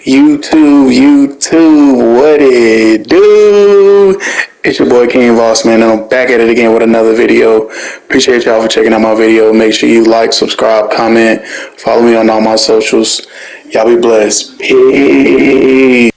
YouTube, what it do? It's your boy King Voss, man, and I'm back at it again with another video. Appreciate y'all for checking out my video. Make sure you like, subscribe, comment, follow me on all my socials. Y'all be blessed. Peace.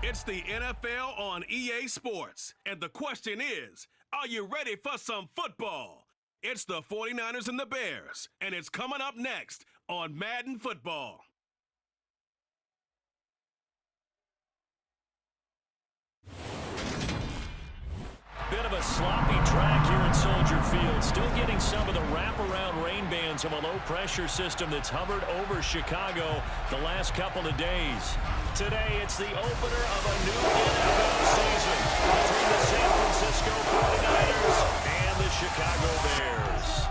It's the NFL on EA Sports, and the question is, are you ready for some football? It's the 49ers and the Bears, and it's coming up next on Madden Football. Bit of a sloppy track here at Soldier Field. Still getting some of the wraparound rain bands of a low-pressure system that's hovered over Chicago the last couple of days. Today, it's the opener of a new NFL season between the San Francisco 49ers and the Chicago Bears.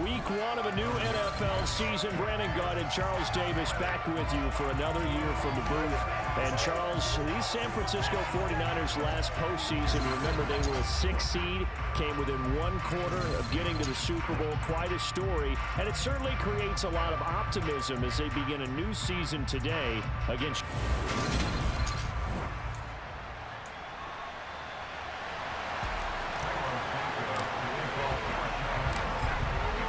Week one of a new NFL season. Brandon Gaunt and Charles Davis back with you for another year from the booth. And Charles, these San Francisco 49ers last postseason, remember they were a 6th seed, came within 1 quarter of getting to the Super Bowl. Quite a story. And it certainly creates a lot of optimism as they begin a new season today against...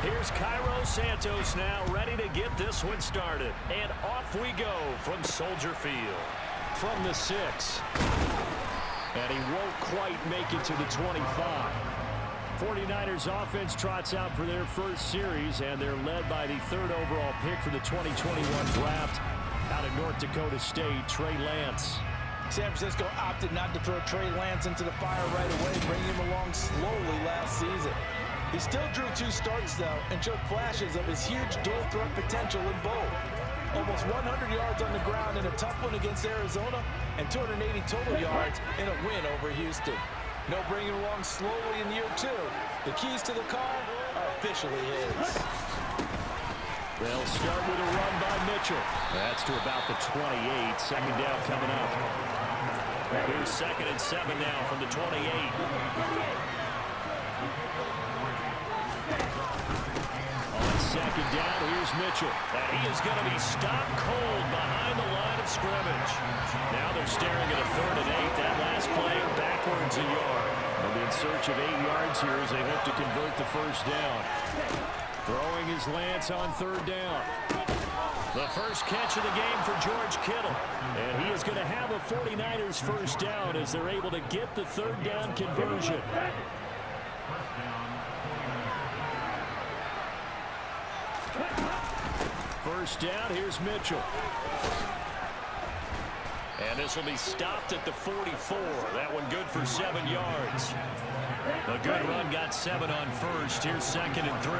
Here's Cairo Santos now ready to get this one started. And off we go from Soldier Field. From the 6. And he won't quite make it to the 25. 49ers offense trots out for their first series, and they're led by the 3rd overall pick for the 2021 draft out of North Dakota State, Trey Lance. San Francisco opted not to throw Trey Lance into the fire right away, bringing him along slowly last season. He still drew 2 starts, though, and showed flashes of his huge dual-threat potential in both. Almost 100 yards on the ground in a tough one against Arizona, and 280 total yards in a win over Houston. No bringing him along slowly in year 2. The keys to the car are officially his. They'll start with a run by Mitchell. That's to about the 28. Second down coming up. Here's 2nd and 7 now from the 28. Second down, here's Mitchell. And he is going to be stopped cold behind the line of scrimmage. Now they're staring at a 3rd and 8. That last play backwards a yard. And in search of 8 yards here as they hope to convert the first down. Throwing his Lance on 3rd down. The first catch of the game for George Kittle. And he is going to have a 49ers first down as they're able to get the 3rd down conversion. First down, here's Mitchell. And this will be stopped at the 44. That one good for 7 yards. A good run got 7 on first. Here's 2nd and 3.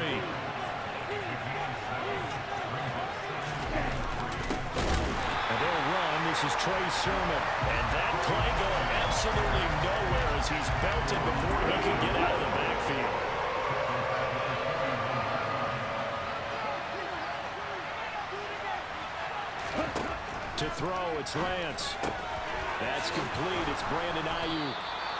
And they'll run. This is Trey Sermon. And that play going absolutely nowhere as he's belted before he can get out of the backfield. To throw, it's Lance. That's complete. It's Brandon Ayuk.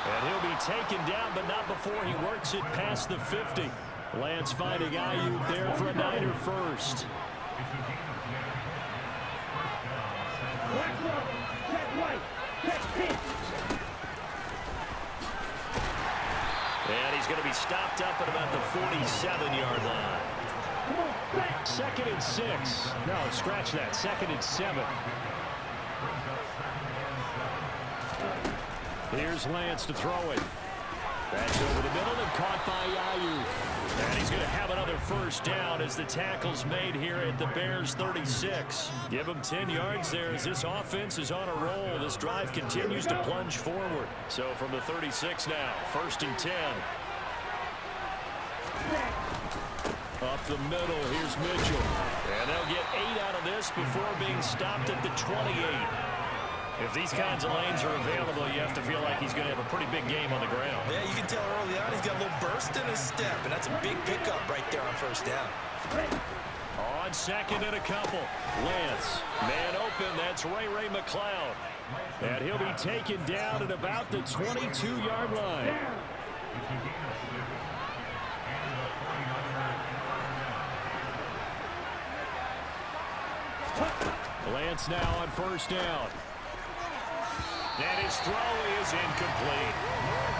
And he'll be taken down, but not before he works it past the 50. Lance finding Ayuk there for a Niner first. And he's going to be stopped up at about the 47-yard line. 2nd and 6. No, scratch that. 2nd and 7. Here's Lance to throw it. That's over the middle and caught by Ayuk. And he's going to have another first down as the tackle's made here at the Bears 36. Give him 10 yards there as this offense is on a roll. This drive continues to plunge forward. So from the 36 now, 1st and 10. Up the middle, here's Mitchell. And they'll get 8 out of this before being stopped at the 28. If these kinds of lanes are available, you have to feel like he's going to have a pretty big game on the ground. Yeah, you can tell early on he's got a little burst in his step, and that's a big pickup right there on first down. On 2nd and a couple, Lance. Man open, that's Ray McLeod. And he'll be taken down at about the 22-yard line. Lance now on first down. And his throw is incomplete.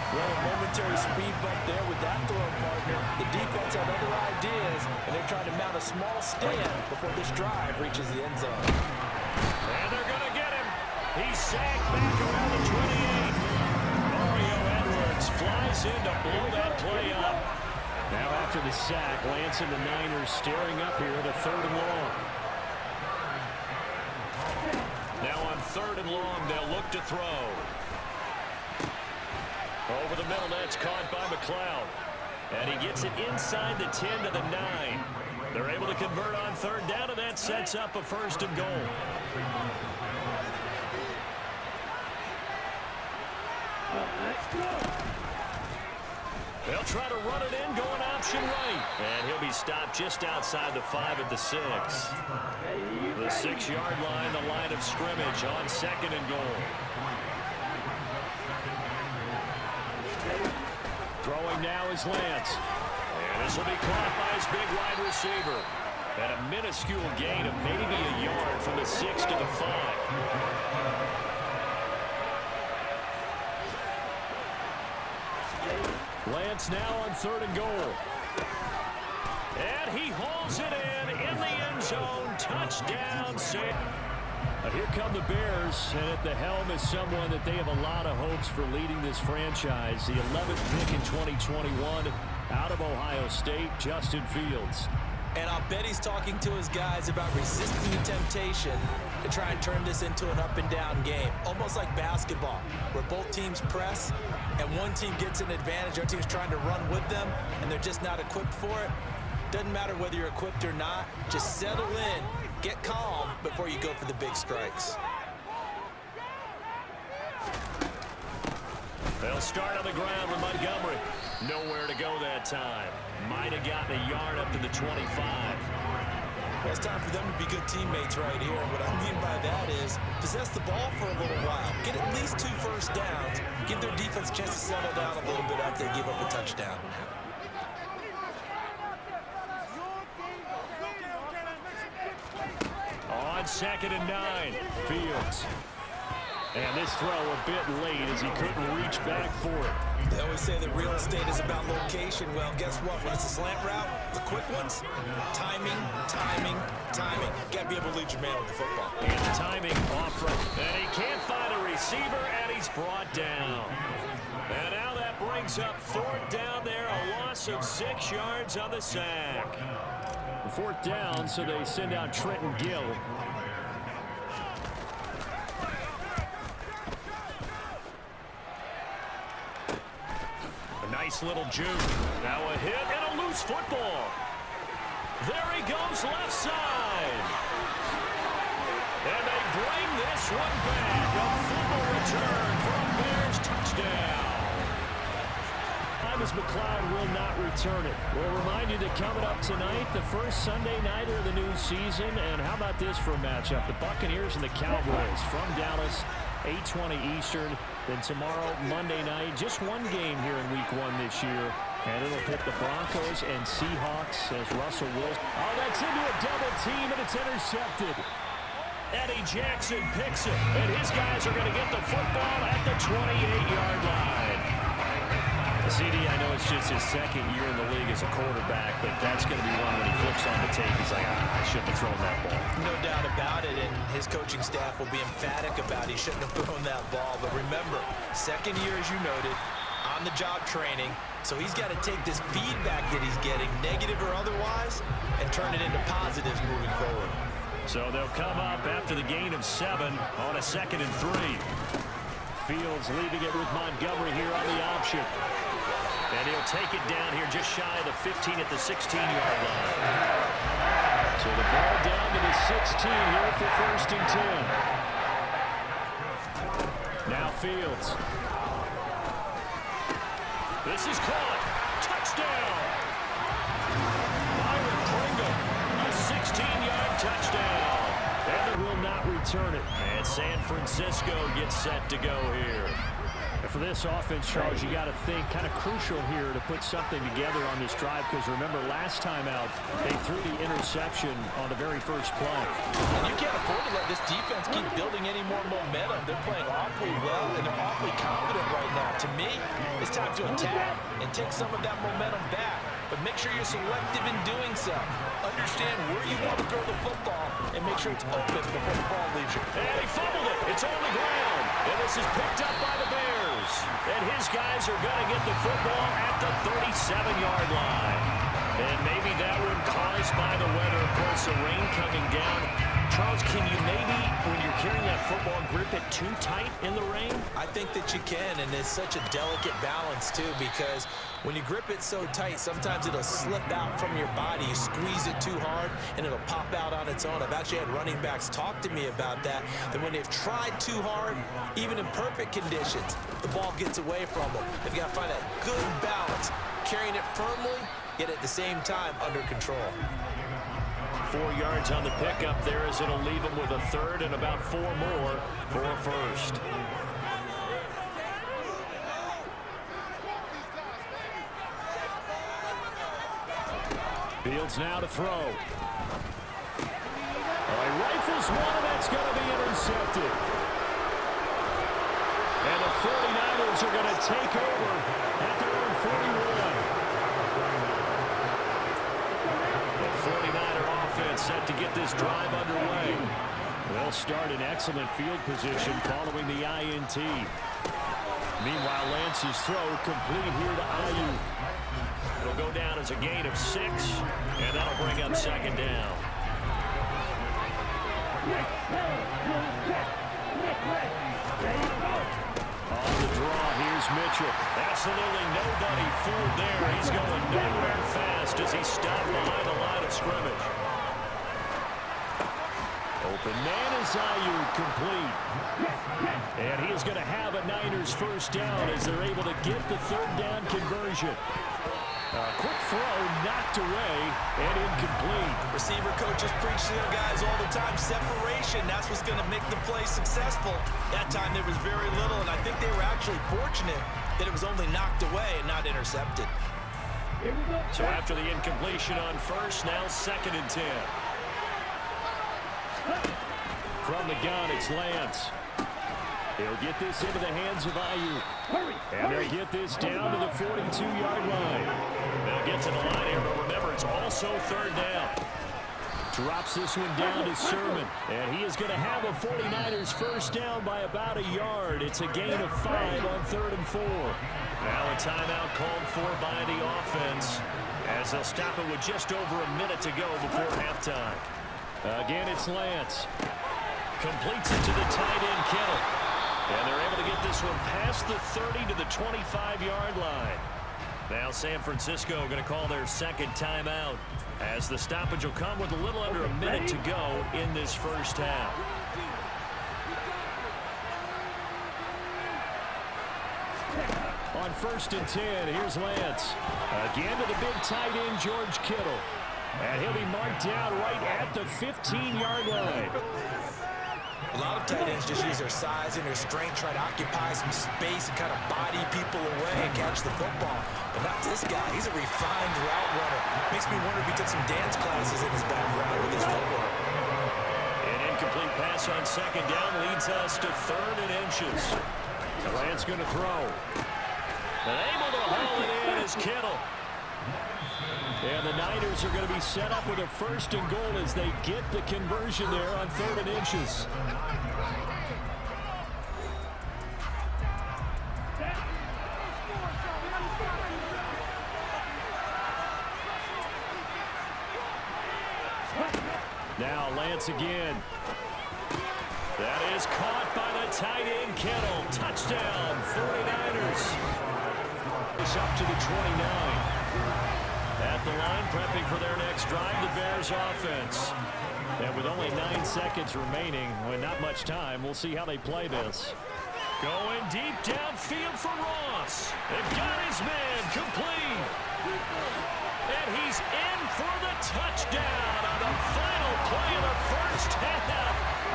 Well, a momentary speed bump there with that throw partner. The defense had other ideas, and they're trying to mount a small stand before this drive reaches the end zone. And they're going to He's sacked back around the 28. Mario Edwards flies in to blow that play up. Now after the sack, Lance and the Niners staring up here at a 3rd and long. Now on 3rd and long, they'll look to throw. Over the middle, that's caught by McLeod. And he gets it inside the 10 to the 9. They're able to convert on 3rd down, and that sets up a 1st and goal. They'll try to run it in, going option right. And he'll be stopped just outside the 5 at the 6. The 6-yard line, the line of scrimmage on 2nd and goal. Throwing now is Lance. And this will be caught by his big wide receiver. At a minuscule gain of maybe a yard from the 6 to the 5. Lance now on 3rd and goal. And he hauls it in the end zone. Touchdown, Sam. Here come the Bears, and at the helm is someone that they have a lot of hopes for leading this franchise. The 11th pick in 2021 out of Ohio State, Justin Fields. And I'll bet he's talking to his guys about resisting the temptation to try and turn this into an up-and-down game. Almost like basketball, where both teams press, and one team gets an advantage, our team's trying to run with them, and they're just not equipped for it. Doesn't matter whether you're equipped or not. Just settle in, get calm before you go for the big strikes. They'll start on the ground with Montgomery. Nowhere to go that time. Might have gotten a yard up to the 25. Well, it's time for them to be good teammates right here. And what I mean by that is possess the ball for a little while. Get at least 2 first downs. Give their defense a chance to settle down a little bit after they give up a touchdown. On 2nd and 9, Fields. And this throw a bit late as he couldn't reach back for it. They always say that real estate is about location. Well, guess what? When it's a slant route, the quick ones, timing, timing, timing. You got to be able to lead your man with the football. And the timing off front. And he can't find a receiver, and he's brought down. And now that brings up 4th down there, a loss of 6 yards on the sack. 4th down, so they send out Trenton Gill. A nice little juke. Now a hit and a loose football. There he goes left side. And they bring this one back. A fumble return for a Bears touchdown. As McLeod will not return it. We'll remind you that coming up tonight, the first Sunday nighter of the new season. And how about this for a matchup? The Buccaneers and the Cowboys from Dallas, 8:20 Eastern. Then tomorrow, Monday night, just one game here in Week 1 this year. And it'll pit the Broncos and Seahawks as Russell Wilson. Oh, that's into a double team, and it's intercepted. Eddie Jackson picks it, and his guys are going to get the football at the 28-yard line. CD, I know it's just his 2nd year in the league as a quarterback, but that's going to be one when he flips on the tape. He's like, I shouldn't have thrown that ball. No doubt about it, and his coaching staff will be emphatic about he shouldn't have thrown that ball. But remember, 2nd year, as you noted, on-the-job training, so he's got to take this feedback that he's getting, negative or otherwise, and turn it into positives moving forward. So they'll come up after the gain of 7 on a 2nd and 3. Fields leaving it with Montgomery here on the option. And he'll take it down here just shy of the 15 at the 16-yard line. So the ball down to the 16 here for 1st and 10. Now Fields. This is caught. Touchdown. Byron Pringle. A 16-yard touchdown. And they will not return it. And San Francisco gets set to go here. And for this offense, Charles, you got to think kind of crucial here to put something together on this drive, because remember last time out they threw the interception on the very first play. And you can't afford to let this defense keep building any more momentum. They're playing awfully well, and they're awfully confident right now. To me, it's time to attack and take some of that momentum back. but make sure you're selective in doing so. Understand where you want to throw the football and make sure it's open before the ball leaves you. And he fumbled it. It's on the ground. And this is picked up by the Bears. And his guys are going to get the football at the 37-yard line. And maybe that one caused by the weather. Of course, the rain coming down. Charles, can you maybe, when you're carrying that football, grip it too tight in the rain? I think that you can, and it's such a delicate balance, too, because when you grip it so tight, sometimes it'll slip out from your body. You squeeze it too hard, and it'll pop out on its own. I've actually had running backs talk to me about that when they've tried too hard, even in perfect conditions, the ball gets away from them. They've got to find that good balance, carrying it firmly, yet at the same time under control. 4 yards on the pickup there as it'll leave him with a third and about 4 more for a first. Fields now to throw. He rifles one, and that's going to be intercepted. And the 49ers are going to take over at their own 41. The 49er offense set to get this drive underway. They'll start in excellent field position following the INT. Meanwhile, Lance's throw complete here to Ayuk. It'll go down as a gain of 6, and that'll bring up second down. On the draw, here's Mitchell. Absolutely nobody fooled there. He's going nowhere fast as he stopped behind the line of scrimmage. Open man is Ayuk, complete. And he is going to have a Niners first down as they're able to get the third down conversion. Quick throw, knocked away, and incomplete. Receiver coaches preach to their guys all the time. Separation, that's what's going to make the play successful. That time there was very little, and I think they were actually fortunate that it was only knocked away and not intercepted. So after the incompletion on first, now 2nd and 10. From the gun, it's Lance. He'll get this into the hands of Ayuk. And they'll get this down to the 42-yard line. They'll get to the line here, but remember, it's also 3rd down. Drops this one down to Sermon. And he is going to have a 49ers first down by about a yard. It's a gain of 5 on 3rd and 4. Now a timeout called for by the offense as they'll stop it with just over a minute to go before halftime. Again, it's Lance. Completes it to the tight end, Kittle. And they're able to get this one past the 30 to the 25-yard line. Now San Francisco going to call their 2nd timeout as the stoppage will come with a little under a minute to go in this first half. On 1st and 10, here's Lance. Again to the big tight end, George Kittle. And he'll be marked down right at the 15-yard line. A lot of tight ends just use their size and their strength, try to occupy some space and kind of body people away and catch the football. But not this guy. He's a refined route runner. Makes me wonder if he took some dance classes in his background with his footwork. An incomplete pass on 2nd down leads us to 3rd and inches. Lance going to throw. And able to haul it in is Kittle. And the Niners are going to be set up with a 1st and goal as they get the conversion there on 3rd and inches. Now Lance again. That is caught by the tight end Kittle. Touchdown, 49ers. It's up to the 29. At the line, prepping for their next drive, the Bears offense. And with only 9 seconds remaining, well, not much time, we'll see how they play this. Going deep downfield for Ross. They've got his man complete. And he's in for the touchdown on the final play of the first half.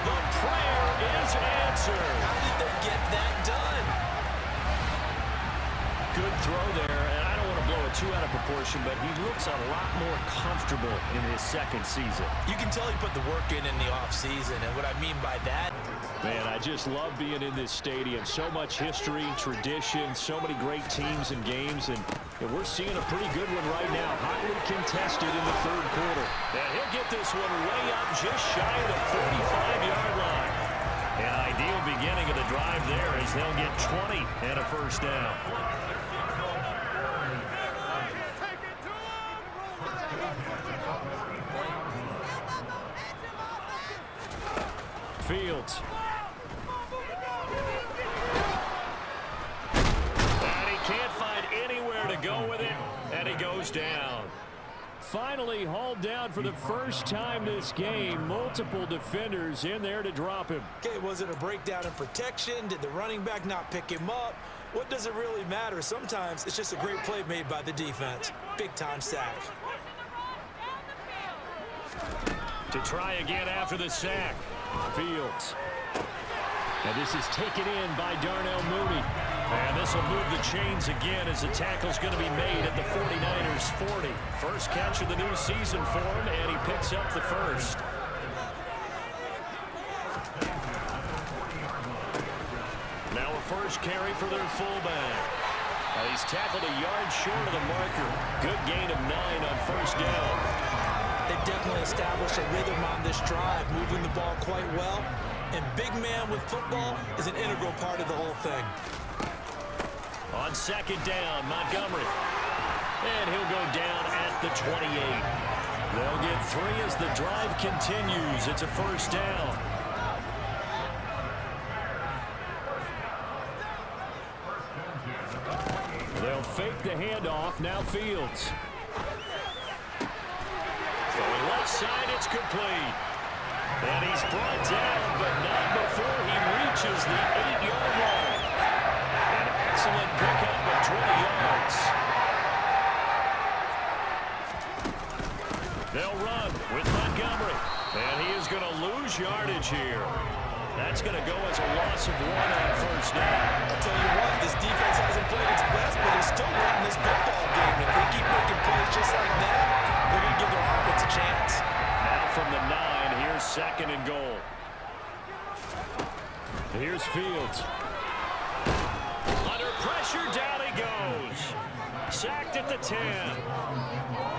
The prayer is answered. How did they get that done? Good throw there, and I don't want to blow a too out of proportion, but he looks a lot more comfortable in his second season. You can tell he put the work in the offseason, and what I mean by that... Man, I just love being in this stadium. So much history, tradition, so many great teams and games, and we're seeing a pretty good one right now. Hotly contested in the third quarter. And he'll get this one way up just shy of the 35-yard line. An ideal beginning of the drive there as they'll get 20 and a first down. Fields. And he can't find anywhere to go with it, and he goes down. Finally hauled down for the first time this game. Multiple defenders in there to drop him. Okay, was it a breakdown in protection? Did the running back not pick him up? What does it really matter? Sometimes it's just a great play made by the defense. Big-time sack. To try again after the sack. Fields. And this is taken in by Darnell Mooney. And this will move the chains again as the tackle's going to be made at the 49ers 40. First catch of the new season for him, and he picks up the first. Now a first carry for their fullback. He's tackled a yard short of the marker. Good gain of 9 on first down. They definitely established a rhythm on this drive, moving the ball quite well. And big man with football is an integral part of the whole thing. On second down, Montgomery. And he'll go down at the 28. They'll get 3 as the drive continues. It's a first down. They'll fake the handoff. Now Fields. Throwing left side, it's complete. And he's brought down, but not before he reaches the 8-yard line. An excellent pickup of 20 yards. They'll run with Montgomery. And he is going to lose yardage here. That's going to go as a loss of 1 on first down. I'll tell you what, this defense hasn't played its best, but they're still winning this football game. If they keep making plays just like that, they're going to give their offense a chance. Now from the 9, here's second and goal. Here's Fields. Under pressure, down he goes. Sacked at the 10.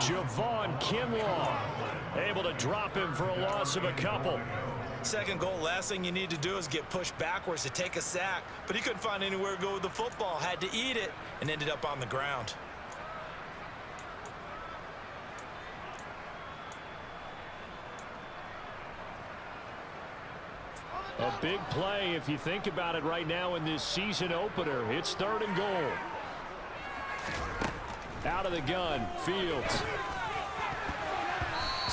Javon Kinlaw able to drop him for a loss of a couple. Second goal, last thing you need to do is get pushed backwards to take a sack. But he couldn't find anywhere to go with the football. Had to eat it and ended up on the ground. A big play if you think about it right now in this season opener. It's third and goal. Out of the gun, Fields.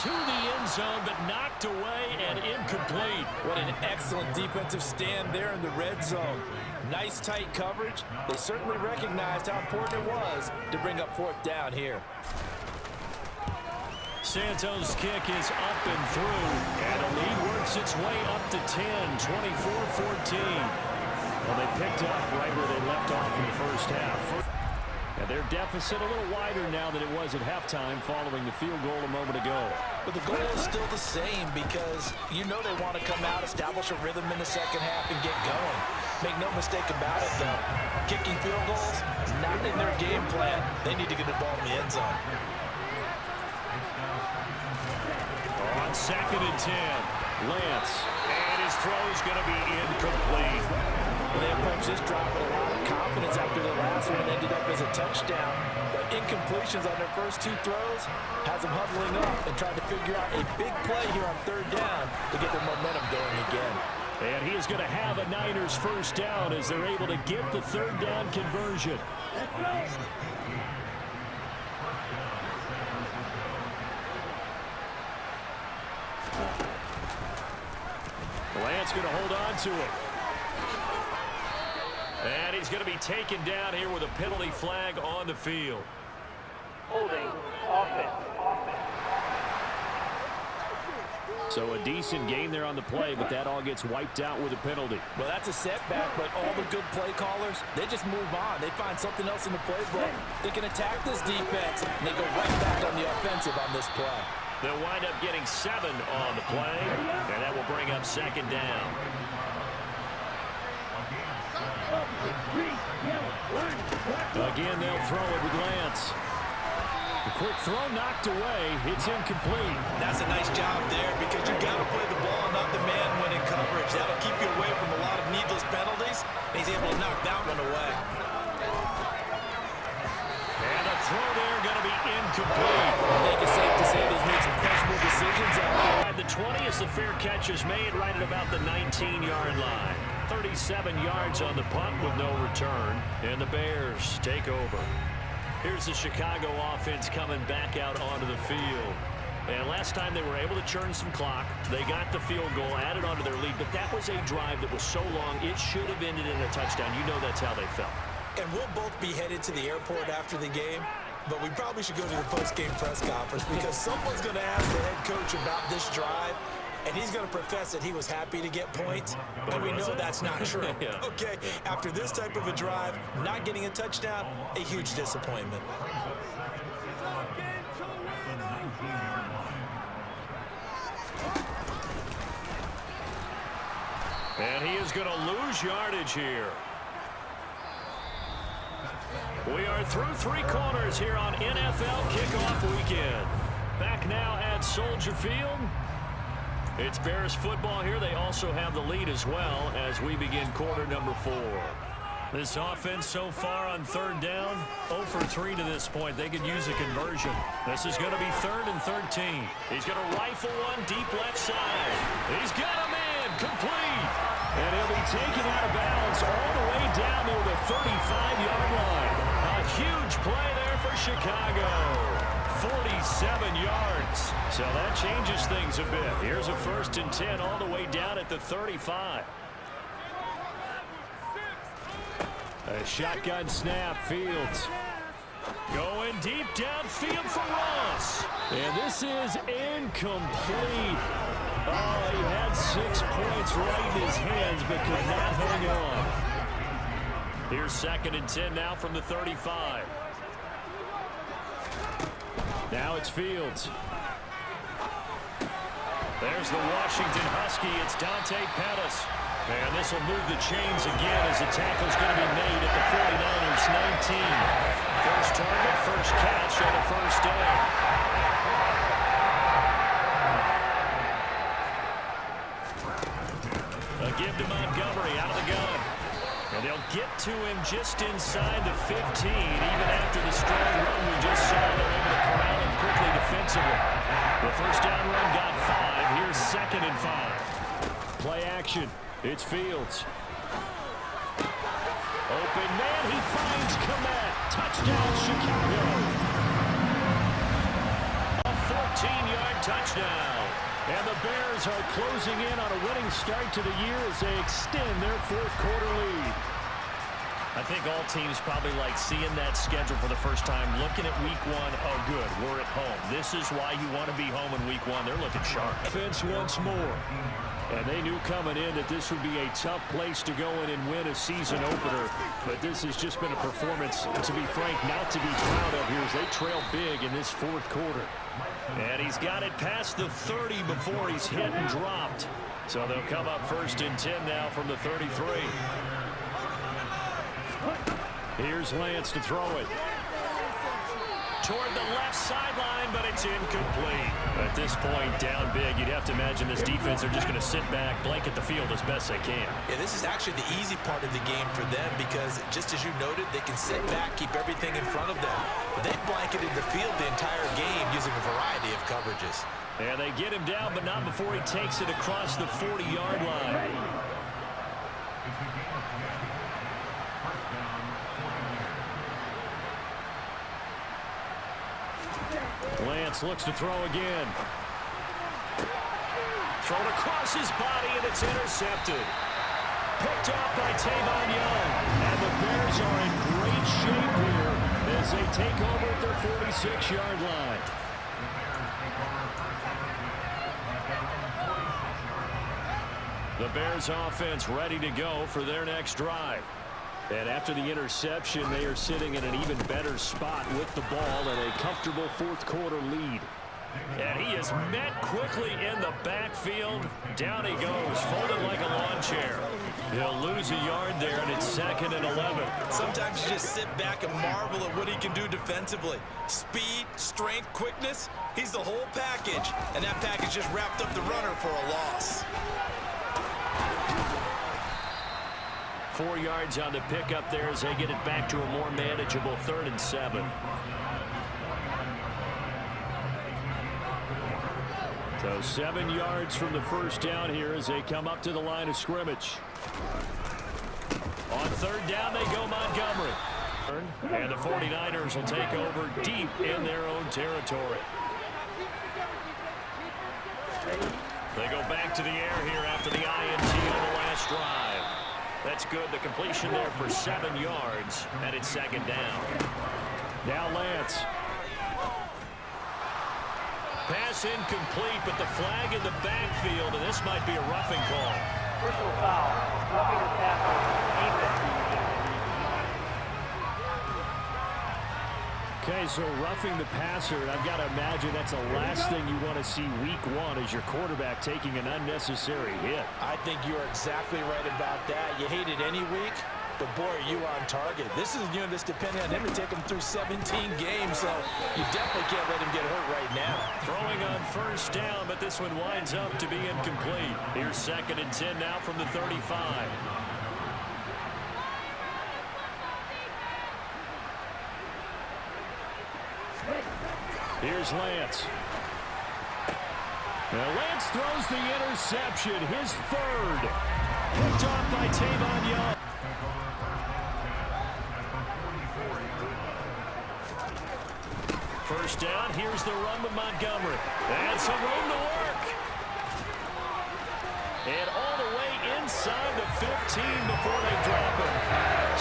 To the end zone, but knocked away and incomplete. What an excellent defensive stand there in the red zone. Nice tight coverage. They certainly recognized how important it was to bring up fourth down here. Santos' kick is up and through, and the lead works its way up to 10, 24-14. Well, they picked up right where they left off in the first half. And their deficit a little wider now than it was at halftime following the field goal a moment ago. But the goal is still the same because you know they want to come out, establish a rhythm in the second half, and get going. Make no mistake about it, though. Kicking field goals, not in their game plan. They need to get the ball in the end zone. On second and 10, Lance. And his throw's going to be incomplete. Well, they approached this drive with a lot of confidence after the last one ended up as a touchdown. But incompletions on their first 2 throws has them huddling up and trying to figure out a big play here on third down to get their momentum going again. And he is going to have a Niners first down as they're able to get the third down conversion. Lance going to hold on to it. And he's going to be taken down here with a penalty flag on the field. Holding offense. So a decent gain there on the play, but that all gets wiped out with a penalty. Well, that's a setback, but all the good play callers, they just move on. They find something else in the playbook. They can attack this defense, and they go right back on the offensive on this play. They'll wind up getting 7 on the play, and that will bring up 2nd down. Again, they'll throw it with Lance. The quick throw knocked away. It's incomplete. That's a nice job there because you got to play the ball, not the man when in coverage. That'll keep you away from a lot of needless penalties. And he's able to knock that one away. And the throw there going to be incomplete. I think it's safe to say they've made some questionable decisions out there. The 20 as the fair catch is made right at about the 19-yard line. 37 yards on the punt with no return. And the Bears take over. Here's the Chicago offense coming back out onto the field. And last time they were able to churn some clock. They got the field goal, added onto their lead. But that was a drive that was so long, it should have ended in a touchdown. You know that's how they felt. And we'll both be headed to the airport after the game. But we probably should go to the post-game press conference because someone's going to ask the head coach about this drive. And he's going to profess that he was happy to get points, and we know that's not true. Yeah. Okay, after this type of a drive, not getting a touchdown, a huge disappointment. And he is going to lose yardage here. We are through 3 quarters here on NFL Kickoff Weekend. Back now at Soldier Field. It's Bears football here. They also have the lead as well as we begin quarter number 4. This offense so far on 3rd down, 0 for 3 to this point. They could use a conversion. This is going to be 3rd and 13. He's going to rifle one deep left side. He's got a man complete. And he'll be taken out of bounds all the way down to the 35-yard line. A huge play there for Chicago. 47 yards. So that changes things a bit. Here's a 1st and 10 all the way down at the 35. A shotgun snap, Fields. Going deep downfield for Ross. And this is incomplete. Oh, he had 6 points right in his hands, but could not hang on. Here's 2nd and 10 now from the 35. Now it's Fields. There's the Washington Husky. It's Dante Pettis. And this will move the chains again as the tackle's going to be made at the 49ers 19. First target, first catch on a 1st down. A give to Montgomery out of the gun. And they'll get to him just inside the 15. Even after the strong run we just saw, they're able to corral him quickly defensively. The 1st down run got 5. Here's 2nd and 5. Play action. It's Fields. Open man. He finds Komet. Touchdown, Chicago. A 14-yard touchdown. And the Bears are closing in on a winning start to the year as they extend their 4th quarter lead. I think all teams probably like seeing that schedule for the first time, looking at week 1. Oh, good, we're at home. This is why you want to be home in week 1. They're looking sharp. Offense once more. And they knew coming in that this would be a tough place to go in and win a season opener. But this has just been a performance, to be frank, not to be proud of here as they trail big in this 4th quarter. And he's got it past the 30 before he's hit and dropped. So they'll come up 1st and 10 now from the 33. Here's Lance to throw it. Toward the left sideline, but it's incomplete. At this point, down big, you'd have to imagine this defense are just going to sit back, blanket the field as best they can. Yeah, this is actually the easy part of the game for them because, just as you noted, they can sit back, keep everything in front of them. But they've blanketed the field the entire game using a variety of coverages. And they get him down, but not before he takes it across the 40-yard line. Lance looks to throw again. Thrown across his body, and it's intercepted. Picked off by Tavon Young. And the Bears are in great shape here as they take over at their 46-yard line. The Bears offense ready to go for their next drive. And after the interception, they are sitting in an even better spot with the ball and a comfortable fourth-quarter lead. And he is met quickly in the backfield. Down he goes, folded like a lawn chair. He'll lose a yard there, and it's 2nd and 11. Sometimes you just sit back and marvel at what he can do defensively. Speed, strength, quickness, he's the whole package. And that package just wrapped up the runner for a loss. 4 yards on the pickup there as they get it back to a more manageable 3rd and 7. So 7 yards from the first down here as they come up to the line of scrimmage. On 3rd down, they go Montgomery. And the 49ers will take over deep in their own territory. They go back to the air here after the INT on the last drive. That's good. The completion there for 7 yards, and it's 2nd down. Now Lance. Pass incomplete, but the flag in the backfield, and this might be a roughing call. Personal foul. Roughing the passer. Okay, so roughing the passer, and I've got to imagine that's the last thing you want to see week 1 as your quarterback taking an unnecessary hit. I think you're exactly right about that. You hate it any week, but boy, are you on target. This is a unit that's dependent on him to take him through 17 games, so you definitely can't let him get hurt right now. Throwing on 1st down, but this one winds up to be incomplete. Here's 2nd and 10 now from the 35. Here's Lance. Now Lance throws the interception, his 3rd. Picked off by Tavon Young. First down, here's the run with Montgomery. And some room to work. And all the way inside the 15 before they drop him.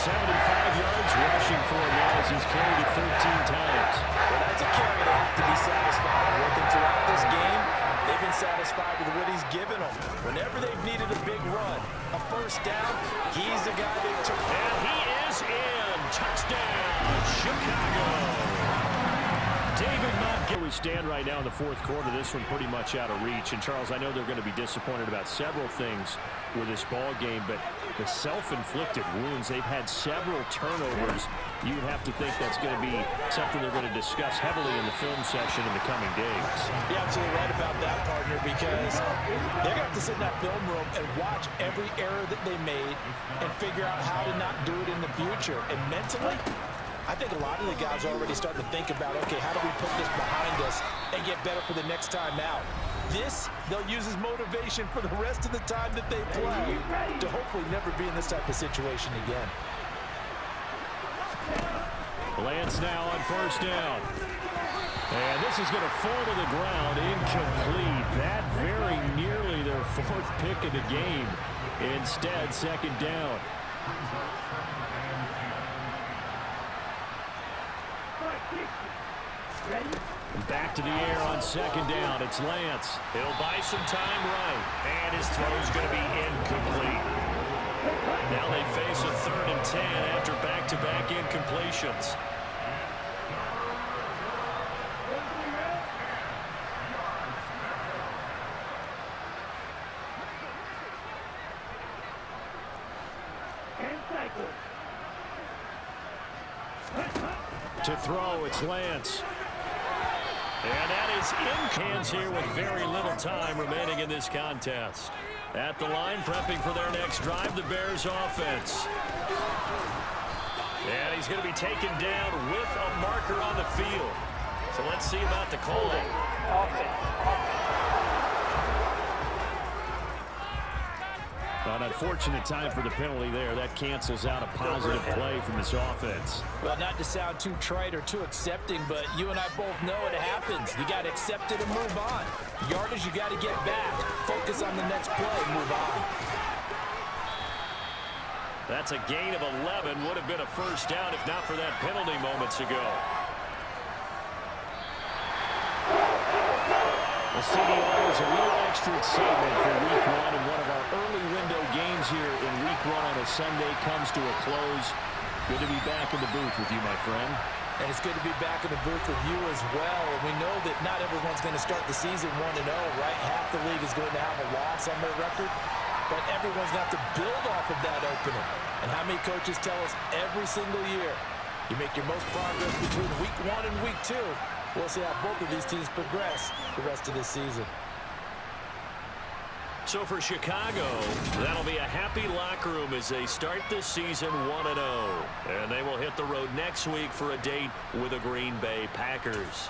75 yards rushing for him now as he's carried it 13 times. Well, that's a carry to have to be satisfied. Working throughout this game, they've been satisfied with what he's given them. Whenever they've needed a big run, a 1st down, he's the guy they took. And he is in. Touchdown, Chicago. David Montgomery. We stand right now in the 4th quarter. This one pretty much out of reach. And, Charles, I know they're going to be disappointed about several things with this ball game, but the self-inflicted wounds, they've had several turnovers. You would have to think that's going to be something they're going to discuss heavily in the film session in the coming days. You're absolutely right about that, partner, because they're going to have to sit in that film room and watch every error that they made and figure out how to not do it in the future. And mentally, I think a lot of the guys are already starting to think about, okay, how do we put this behind us and get better for the next time out? This, they'll use as motivation for the rest of the time that they play to hopefully never be in this type of situation again. Lance now on 1st down. And this is going to fall to the ground, incomplete. That very nearly their 4th pick of the game. Instead, 2nd down. Back to the air on 2nd down. It's Lance. He'll buy some time right. And his throw's going to be incomplete. Now they face a 3rd and 10 after back-to-back incompletions. To throw, it's Lance. And that is in hands here with very little time remaining in this contest. At the line, prepping for their next drive, the Bears offense. And he's going to be taken down with a marker on the field. So let's see about the call. An unfortunate time for the penalty there. That cancels out a positive play from this offense. Well, not to sound too trite or too accepting, but you and I both know it happens. You got to accept it and move on. Yardage, you got to get back. Focus on the next play and move on. That's a gain of 11. Would have been a 1st down if not for that penalty moments ago. Well, CD, always a little extra excitement for Week 1, and one of our early window games here in Week 1 on a Sunday comes to a close. Good to be back in the booth with you, my friend. And it's good to be back in the booth with you as well. And we know that not everyone's going to start the season 1-0, right? Half the league is going to have a loss on their record. But everyone's going to have to build off of that opening. And how many coaches tell us every single year, you make your most progress between Week 1 and Week 2. We'll see how both of these teams progress the rest of this season. So for Chicago, that'll be a happy locker room as they start this season 1-0. And they will hit the road next week for a date with the Green Bay Packers.